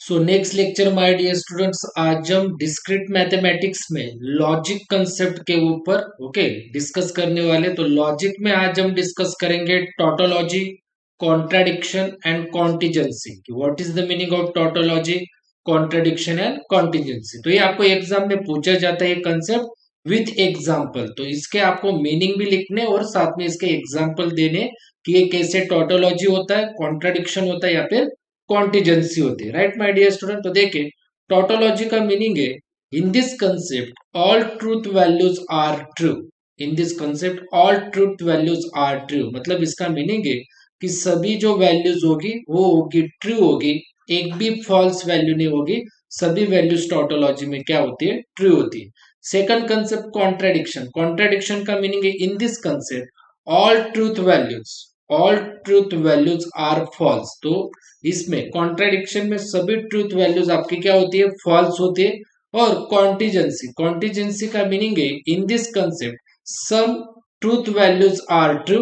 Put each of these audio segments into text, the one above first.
So next lecture my dear students, आज हम discrete mathematics में लॉजिक कंसेप्ट के ऊपर डिस्कस करने वाले। तो लॉजिक में आज हम डिस्कस करेंगे tautology, contradiction and contingency. What is the meaning of tautology, contradiction and contingency. तो ये आपको एग्जाम में पूछा जाता है, ये कंसेप्ट विथ एग्जाम्पल। तो इसके आपको मीनिंग भी लिखने और साथ में इसके एग्जाम्पल देने कि ये कैसे टोटोलॉजी होता है, कॉन्ट्राडिक्शन होता है या फिर कॉन्टिजेंसी होती है। राइट माय डियर स्टूडेंट, तो देखिए टोटोलॉजी का मीनिंग है, in this concept all truth values are true. In this concept all truth values are true, मतलब इसका मीनिंग है कि सभी जो वैल्यूज होगी वो होगी ट्रू होगी, एक भी फॉल्स वैल्यू नहीं होगी। सभी वैल्यूज टोटोलॉजी में क्या होती है, ट्रू होती है। Second concept contradiction. कॉन्ट्राडिक्शन का मीनिंग है, in this concept all truth values, all truth values are false. तो इसमें कॉन्ट्राडिक्शन में सभी ट्रूथ वैल्यूज आपकी क्या होती है, फॉल्स होती है। और कॉन्टिजेंसी, कॉन्टिजेंसी का मीनिंग है, in this concept some truth values are true,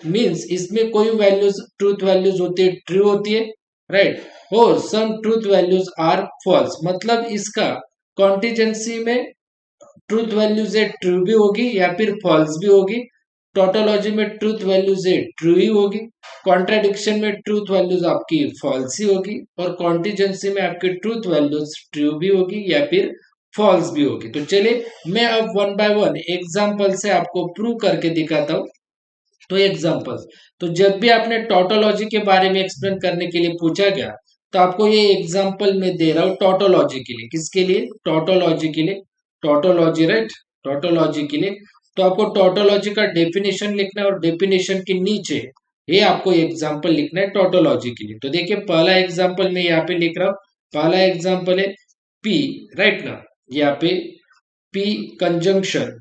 means इसमें कोई वैल्यूज ट्रूथ वैल्यूज होती है, ट्रू होती है, राइट। और some truth values are false, मतलब इसका कॉन्टिजेंसी में ट्रूथ वैल्यूज है ट्रू भी होगी या फिर फॉल्स भी होगी। टोटोलॉजी में ट्रूथ वैल्यूज है ट्रू ही होगी, कॉन्ट्राडिक्शन में ट्रूथ वैल्यूज आपकी फॉल्स ही होगी, और कॉन्टिजेंसी में आपकी ट्रूथ वैल्यूज ट्रू भी होगी या फिर फॉल्स भी होगी। तो चलिए मैं अब वन बाय वन एग्जाम्पल से आपको प्रूव करके दिखाता हूँ। तो एग्जाम्पल, तो जब भी आपने टोटोलॉजी के बारे में एक्सप्लेन करने के लिए पूछा गया, तो आपको ये एग्जाम्पल में दे रहा हूँ टोटोलॉजी के लिए। किसके लिए, टोटोलॉजी के लिए। टोटोलॉजी, राइट, टोटोलॉजी के लिए। तो आपको टोटोलॉजी का डेफिनेशन लिखना है और डेफिनेशन के नीचे ये आपको एग्जाम्पल लिखना है टोटोलॉजी के लिए। तो देखिए पहला एग्जाम्पल मैं यहाँ पे लिख रहा हूँ। पहला एग्जाम्पल है पी, राइट ना, यहाँ पे पी कंजंक्शन।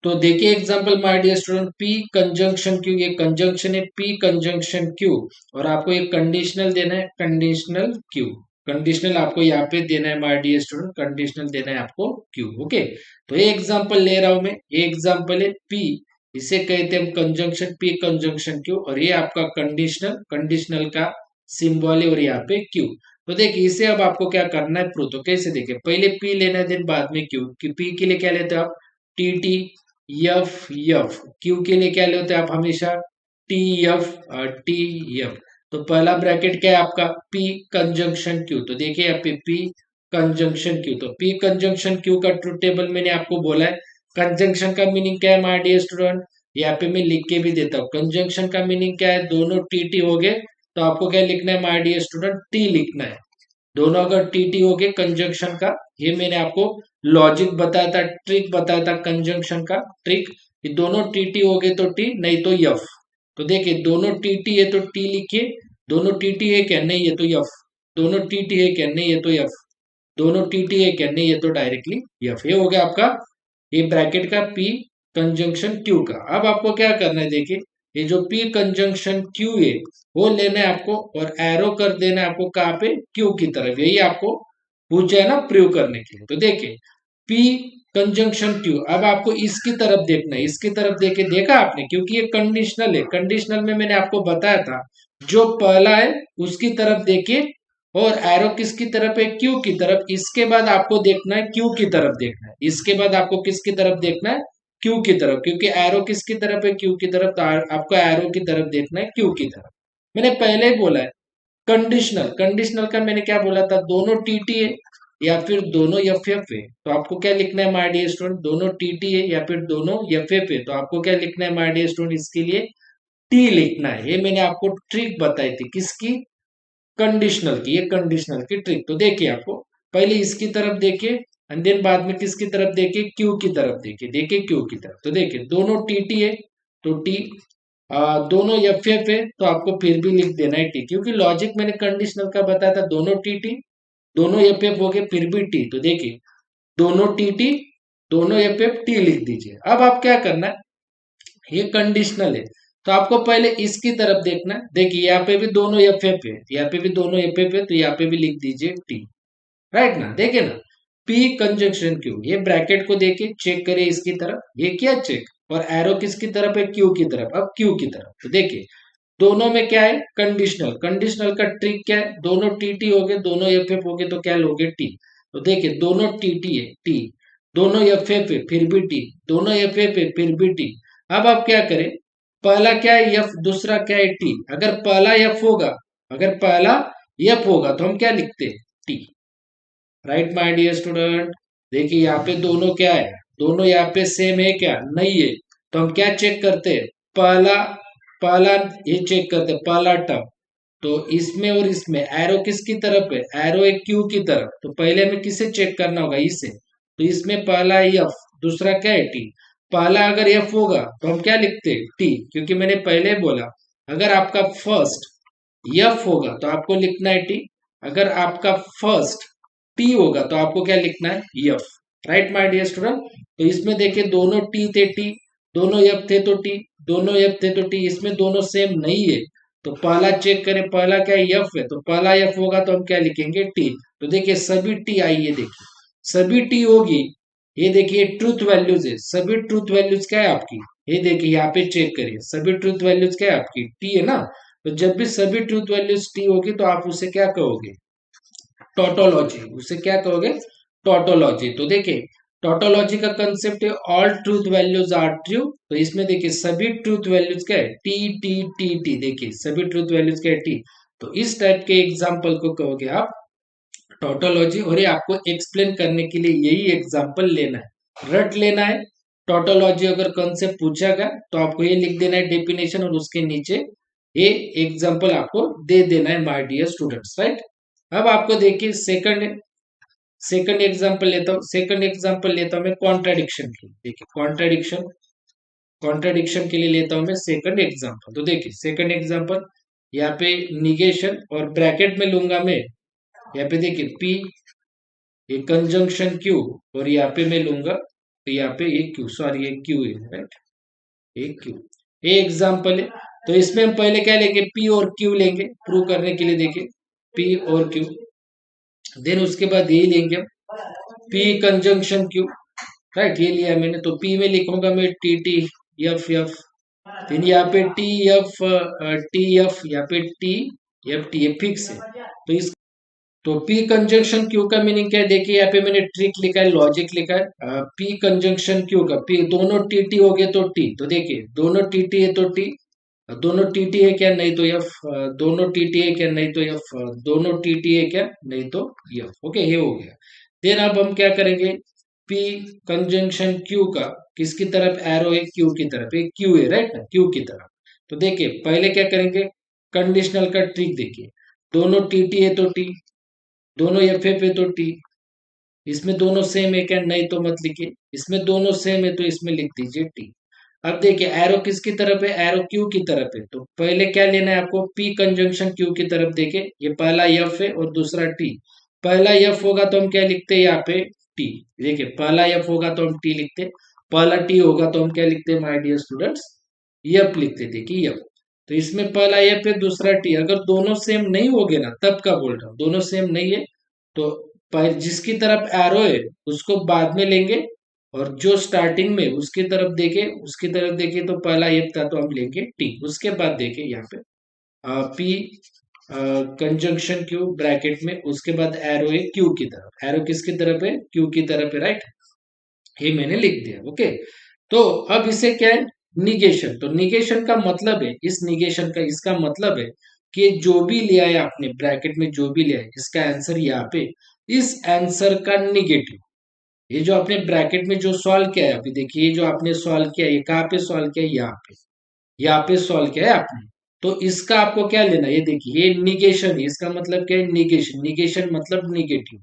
तो देखिए example my dear student, P conjunction Q, ये कंजंक्शन है पी कंजंक्शन क्यू, और आपको एक कंडीशनल देना है, कंडीशनल क्यू। कंडीशनल आपको यहाँ पे देना है माय डियर स्टूडेंट, कंडीशनल देना है आपको क्यू। ओके, तो ये एग्जांपल ले रहा हूं मैं, ये एग्जांपल है पी, इसे कहते हैं हम कंजंक्शन पी कंजंक्शन क्यू, और ये आपका कंडीशनल, कंडीशनल का सिंबल है, और यहाँ पे क्यू। तो देखिए इसे अब आपको क्या करना है प्रूव। तो कैसे, देखिए पहले पी लेना है देन बाद में क्यू। कि पी के लिए क्या लेते हो आप, T T F F. Q के लिए क्या लेते हैं आप हमेशा, टी एफ, टी एफ। तो पहला ब्रैकेट क्या है आपका, पी कंजंक्शन क्यू। तो देखिए यहाँ पे पी कंजंक्शन क्यू, तो पी कंजंक्शन क्यू का ट्रूथ टेबल मैंने आपको बोला है। कंजंक्शन का मीनिंग क्या है माय डियर स्टूडेंट, यहाँ पे मैं लिख के भी देता हूँ। कंजंक्शन का मीनिंग क्या है, दोनों टी टी हो गए, तो आपको क्या लिखना है माय डियर स्टूडेंट, टी लिखना है। दोनों अगर टी हो गए कंजंक्शन का, ये मैंने आपको लॉजिक बताया था, ट्रिक बताया था कंजंक्शन का ट्रिक, कि दोनों टी हो गए तो टी, नहीं तो यफ। तो देखिए दोनों टी है तो टी लिखिए, दोनों टी है क्या, नहीं है तो यफ। दोनों टी है क्या, नहीं है तो यफ। दोनों टी है क्या, नहीं है तो डायरेक्टली यफ। ये हो गया आपका ये ब्रैकेट का पी कंजंक्शन क्यू का। अब आपको क्या करना है, देखिए ये जो पी कंजंक्शन क्यू है वो लेना है आपको, और एरो कर देना है आपको कहाँ पे, क्यू की तरफ। यही आपको पूछा है ना प्रूव करने के लिए। तो देखिए पी कंजंक्शन क्यू, अब आपको इसकी तरफ देखना है, इसकी तरफ देखे, देखा आपने, क्योंकि ये कंडीशनल है। कंडीशनल में मैंने आपको बताया था, जो पहला है उसकी तरफ देखिए, और एरो किसकी तरफ है, क्यू की तरफ। इसके बाद आपको देखना है क्यू की तरफ देखना है, इसके बाद आपको किसकी तरफ देखना है, क्यू की तरफ, क्योंकि एरो किसकी तरफ है, क्यू की तरफ। तो आपको एरो की तरफ देखना है, क्यू की तरफ। मैंने पहले ही बोला है कंडीशनल, कंडीशनल का मैंने क्या बोला था, दोनों टी है या फिर दोनों एफ है। तो आपको क्या लिखना है माय डियर स्टूडेंट, दोनों टी है या फिर दोनों एफ है। तो आपको क्या लिखना है माय डियर स्टूडेंट, इसके लिए टी लिखना है। ये मैंने आपको ट्रिक बताई थी, किसकी, कंडीशनल की, ये कंडीशनल की ट्रिक। तो देखिए आपको पहले इसकी तरफ देखिए, एंड देन बाद में किसकी तरफ देखिए, क्यू की तरफ देखिए, देखिए क्यू की तरफ। तो देखिए दोनों टी है तो टी, दोनों एफ है तो आपको फिर भी लिख देना है टी, क्योंकि लॉजिक मैंने कंडीशनल का बताया था, दोनों टी, दोनों एफ हो गए फिर भी टी। तो देखिए दोनों टी, दोनों एफ टी लिख दीजिए। अब आप क्या करना है, ये कंडीशनल है, तो आपको पहले इसकी तरफ देखना है। देखिए यहाँ पे भी दोनों एफ एफ है, यहाँ पे भी दोनों एफ एफ है, तो यहाँ पे भी लिख दीजिए टी, राइट ना। देखिए ना, पी कंजंक्शन क्यू, ये ब्रैकेट को देखिए, चेक करिए इसकी तरफ, ये क्या चेक, और एरो किसकी तरफ है, क्यू की तरफ। अब क्यू की तरफ तो देखिए दोनों में क्या है, कंडीशनल। कंडीशनल का ट्रिक क्या है, दोनों टीटी हो गए, दोनों एफ एफ हो गए, तो क्या लोगे, टी। तो देखिए दोनों टीटी है, टी, दोनों एफ एफ है, फिर भी टी, दोनों एफ एफ है, फिर भी टी। अब आप क्या करें, पहला क्या है एफ, दूसरा क्या है टी। अगर पहला एफ होगा, अगर पहला एफ होगा तो हम क्या लिखते हैं, T, right my dear student. देखिए यहाँ पे दोनों क्या है, दोनों यहाँ पे सेम है क्या, नहीं है, तो हम क्या चेक करते हैं, पहला, पहला ये चेक करते हैं, पहला टर्म। तो इसमें और इसमें एरो किसकी तरफ है, एरो है क्यू की तरफ, तो पहले हमें किसे चेक करना होगा, इसे। तो इसमें पहला एफ, दूसरा क्या है टी। पहला अगर एफ होगा तो हम क्या लिखते हैं, टी, क्योंकि मैंने पहले बोला अगर आपका फर्स्ट एफ होगा तो आपको लिखना है टी, अगर आपका फर्स्ट टी होगा तो आपको क्या लिखना है, F, right my dear student. तो इसमें देखिए दोनों टी थे, टी, दोनों एफ थे तो टी, दोनों एफ थे तो टी, इसमें दोनों सेम नहीं है, तो पहला चेक करें, पहला क्या एफ है, तो पहला एफ होगा तो हम क्या लिखेंगे, टी। तो देखिए सभी टी आई है, देखिए सभी टी होगी, ये देखिए ट्रूथ वैल्यूज है, सभी ट्रूथ वैल्यूज क्या है आपकी, ये देखिए यहाँ पे चेक करिए, सभी ट्रूथ वैल्यूज क्या है आपकी, टी है ना। तो जब भी सभी ट्रूथ वैल्यूज टी होगी तो आप उसे क्या कहोगे, टोटोलॉजी, उसे क्या कहोगे, टोटोलॉजी। तो देखिए टोटोलॉजी का कंसेप्ट है all truth values are true. तो इसमें देखिए सभी ट्रूथ वैल्यूज क्या है, टी टी टी टी, देखिए सभी ट्रूथ वैल्यूज क्या है, टी। तो इस टाइप के एग्जाम्पल को कहोगे आप टोटोलॉजी, और ये आपको एक्सप्लेन करने के लिए यही एग्जाम्पल लेना है, रट लेना है। टोटोलॉजी अगर कंसेप्ट पूछा गया तो आपको ये लिख देना है डेफिनेशन, और उसके नीचे ये एग्जाम्पल आपको दे देना है माय डियर स्टूडेंट्स, राइट। अब आपको देखिए सेकंड एग्जांपल लेता हूँ, सेकंड एग्जांपल लेता हूँ मैं कॉन्ट्राडिक्शन की। देखिए कॉन्ट्राडिक्शन, कॉन्ट्राडिक्शन के लिए लेता हूँ मैं सेकंड एग्जांपल। तो देखिए सेकंड एग्जांपल, यहाँ पे निगेशन और ब्रैकेट में लूंगा मैं, यहाँ पे देखिए पी, ये कंजंक्शन क्यू, और यहाँ पे मैं लूंगा, तो यहाँ पे ये क्यू, सॉरी ये क्यू है, राइट, ये क्यू, ये एग्जांपल है। तो इसमें हम पहले क्या लेंगे, पी और क्यू लेंगे प्रूव करने के लिए, देखिए पी और क्यू, देन उसके बाद ये लेंगे हम पी कंजंक्शन क्यू, राइट, ये लिया मैंने। तो पी में लिखूंगा मैं टी टी एफ एफ, फिर यहाँ पे टी एफ, यहाँ पे टी एफ टी, ये फिक्स है। तो इस, तो पी कंजंक्शन क्यू का मीनिंग क्या है, देखिए यहाँ पे मैंने ट्रिक लिखा है, लॉजिक लिखा है, पी कंजंक्शन क्यू का, पी दोनों टीटी हो गए तो टी, तो देखिए दोनों टीटी है तो टी, दोनों टीटी है क्या, नहीं तो एफ, दोनों टीटी है क्या, नहीं तो एफ, दोनों टीटी है क्या, नहीं तो एफ, ओके ये हो गया। देन अब हम क्या करेंगे, पी कंजंक्शन क्यू का किसकी तरफ एरो है, क्यू की तरफ, एक क्यू है, राइट ना, क्यू की तरफ। तो देखिए पहले क्या करेंगे, कंडीशनल का ट्रिक देखिए, दोनों टीटी है तो टी, दोनों एफ एफ है तो टी, इसमें दोनों सेम है क्या, नहीं तो मत लिखिए, इसमें दोनों सेम है तो इसमें लिख दीजिए टी। अब देखिए एरो किसकी तरफ है, एरो क्यू की तरफ है, तो पहले क्या लेना है आपको, पी कंजंक्शन क्यू की तरफ। देखिए ये पहला एफ है और दूसरा टी, पहला एफ होगा तो हम क्या लिखते हैं यहाँ पे, टी। देखिए पहला एफ होगा तो हम टी लिखते, पहला टी होगा तो हम क्या लिखते हैं माय डियर स्टूडेंट्स, एफ लिखते, देखिए एफ। तो इसमें पहला एफ है, दूसरा टी, अगर दोनों सेम नहीं होगे ना, तब का बोल रहा हूँ, दोनों सेम नहीं है तो जिसकी तरफ एरो है उसको बाद में लेंगे, और जो स्टार्टिंग में उसकी तरफ देखे, उसकी तरफ देखे तो पहला एफ था तो हम लेंगे टी, उसके बाद देखे यहाँ पे पी कंजंक्शन क्यू ब्रैकेट में, उसके बाद एरो है क्यू की तरफ, एरो किसकी तरफ है, क्यू की तरफ है, राइट, ये मैंने लिख दिया, ओके। तो अब इसे क्या है, निगेशन। तो निगेशन का मतलब है, इस निगेशन का इसका मतलब है कि जो भी लिया है आपने ब्रैकेट में, जो भी लिया है, इसका आंसर यहाँ पे, इस आंसर का निगेटिव, ये जो आपने ब्रैकेट में जो सॉल्व किया है, अभी देखिए ये जो आपने सॉल्व किया है, ये कहाँ पे सॉल्व किया है, यहाँ पे सॉल्व किया है आपने। तो इसका आपको क्या लेना है, ये देखिए ये निगेशन है, इसका मतलब क्या है, निगेशन, निगेशन मतलब निगेटिव,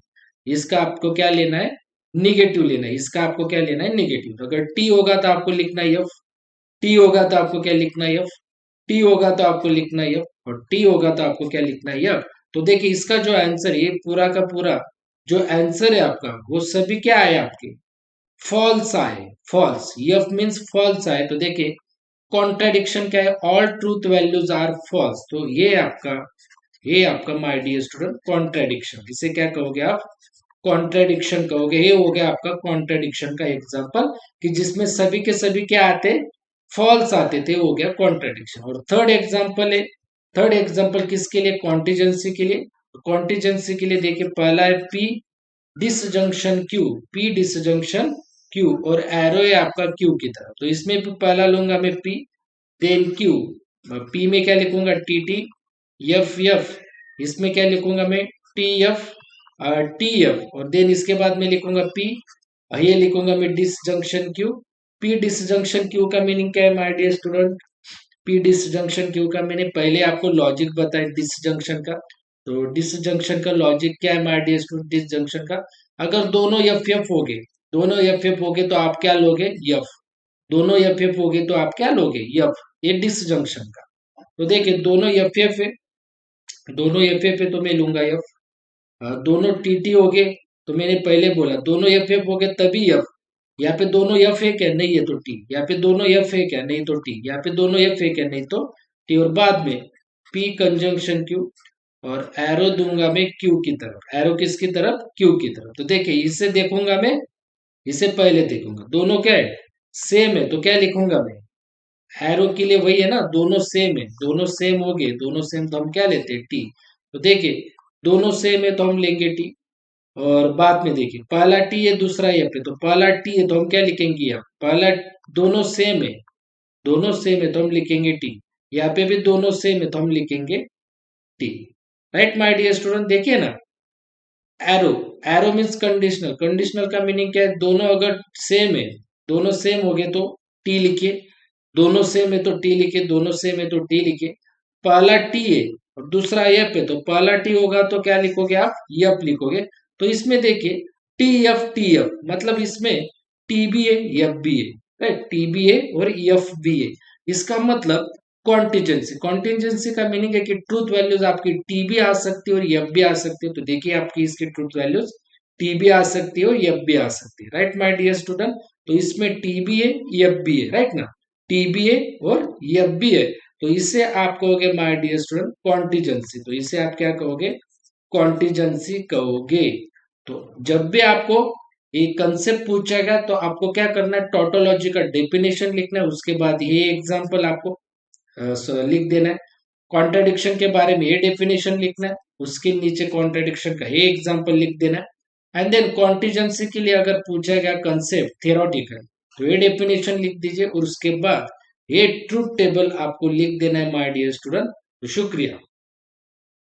इसका आपको क्या लेना है, निगेटिव लेना है, इसका आपको क्या लेना है, निगेटिव। तो अगर टी होगा तो आपको लिखना है एफ, टी होगा तो आपको क्या लिखना है, एफ, टी होगा तो आपको लिखना है एफ, और टी होगा तो आपको क्या लिखना है, एफ। तो देखिए इसका जो आंसर है, ये पूरा का पूरा जो आंसर है आपका, वो सभी क्या आए आपके, फॉल्स आए, फॉल्स, एफ मीन्स फॉल्स आए। तो देखिए कॉन्ट्रेडिक्शन क्या है, all truth values are false. तो ये आपका माय डियर स्टूडेंट कॉन्ट्रेडिक्शन, इसे क्या कहोगे आप, कॉन्ट्रेडिक्शन कहोगे। ये हो गया आपका कॉन्ट्रेडिक्शन का एग्जांपल, कि जिसमें सभी के सभी क्या आते, फॉल्स आते थे, वो हो गया कॉन्ट्रेडिक्शन। और थर्ड एग्जांपल किसके लिए, कॉन्टिजेंसी के लिए। कॉन्टिजेंसी के लिए देखिए, पहला है P disjunction Q, P disjunction Q, और एरो है आपका क्यू की तरफ। तो इसमें भी पहला लूंगा मैं पी, देन क्यू। पी में क्या लिखूंगा, टी टी, एफ एफ, इसमें क्या लिखूंगा मैं, टी एफ, टी एफ, और देन इसके बाद में लिखूंगा पी, ये लिखूंगा मैं disjunction Q. P disjunction Q का मीनिंग क्या है my dear student, P disjunction Q का मैंने पहले आपको लॉजिक बताया डिसजंक्शन का। तो डिसजंक्शन का लॉजिक क्या है माय डियर स्टूडेंट, डिसजंक्शन का, अगर दोनों एफ एफ हो गए, दोनों एफ एफ हो गए तो आप क्या लोगे, एफ। दोनों एफ एफ हो गए तो आप क्या लोगे, एफ। ये डिसजंक्शन का। तो देखिए दोनों एफ एफ है, दोनों एफ एफ है तो मैं लूंगा एफ। दोनों टीटी हो गए, तो मैंने पहले बोला दोनों एफ एफ हो गए तभी एफ। यहाँ पे दोनों एफ है क्या, नहीं है तो टी। यहाँ पे दोनों एफ है क्या, नहीं तो टी। यहाँ पे दोनों एफ है क्या, नहीं तो टी। और बाद में पी कंजंक्शन क्यू, और एरो दूंगा मैं क्यू की तरफ। एरो किसकी तरफ, क्यू की तरफ। तो देखिए इसे देखूंगा मैं, इसे पहले देखूंगा, दोनों क्या है, सेम है, तो क्या लिखूंगा मैं, एरो के लिए वही है ना, दोनों सेम है, दोनों सेम हो गए, दोनों सेम तो हम क्या लेते हैं, टी। तो देखिए दोनों सेम है तो हम लेंगे टी। और बाद में देखिए पहला टी है दूसरा एफ है, तो पहला टी है तो हम क्या लिखेंगे, यहाँ पहला, दोनों सेम है, दोनों सेम है तो हम लिखेंगे टी। यहाँ पे भी दोनों सेम है तो हम लिखेंगे T. Right my dear student, देखिए ना, arrow, arrow means conditional. Conditional का मीनिंग क्या है, दोनों अगर सेम है, दोनों सेम हो गए तो टी लिखिए, दोनों सेम है तो टी लिखिए, दोनों सेम है तो टी लिखिए। पहला टी है और दूसरा एफ है, तो पहला टी होगा तो क्या लिखोगे आप, एफ लिखोगे। तो इसमें देखिए टी एफ, मतलब इसमें टी भी है एफ भी है, राइट, टी भी है और एफ भी है। इसका मतलब कॉन्टिजेंसी, कॉन्टिजेंसी का मीनिंग है कि ट्रूथ वैल्यूज आपकी टी भी आ सकती है और एफ भी आ सकती है। तो देखिए आपकी इसकी ट्रूथ वैल्यूज टी भी आ सकती है और एफ भी आ सकती है, राइट माय डियर स्टूडेंट। तो इसमें टी भी है एफ भी है, राइट ना, टी भी है और एफ भी है। तो इसे आप कहोगे माय डियर स्टूडेंट कॉन्टिजेंसी। तो इसे आप क्या कहोगे, कॉन्टिजेंसी कहोगे। तो जब भी आपको एक कंसेप्ट पूछेगा तो आपको क्या करना है, टोटोलॉजी का डेफिनेशन लिखना है, उसके बाद ये एग्जांपल आपको लिख देना है। कॉन्ट्रेडिक्शन के बारे में ये डेफिनेशन लिखना है, उसके नीचे कॉन्ट्रेडिक्शन का ये एग्जांपल लिख देना है। एंड देन कॉन्टिजेंसी के लिए अगर पूछा गया कंसेप्ट थियोरटिकल, तो ये डेफिनेशन लिख दीजिए, और उसके बाद ये ट्रूथ टेबल आपको लिख देना है माय डियर स्टूडेंट। तो शुक्रिया।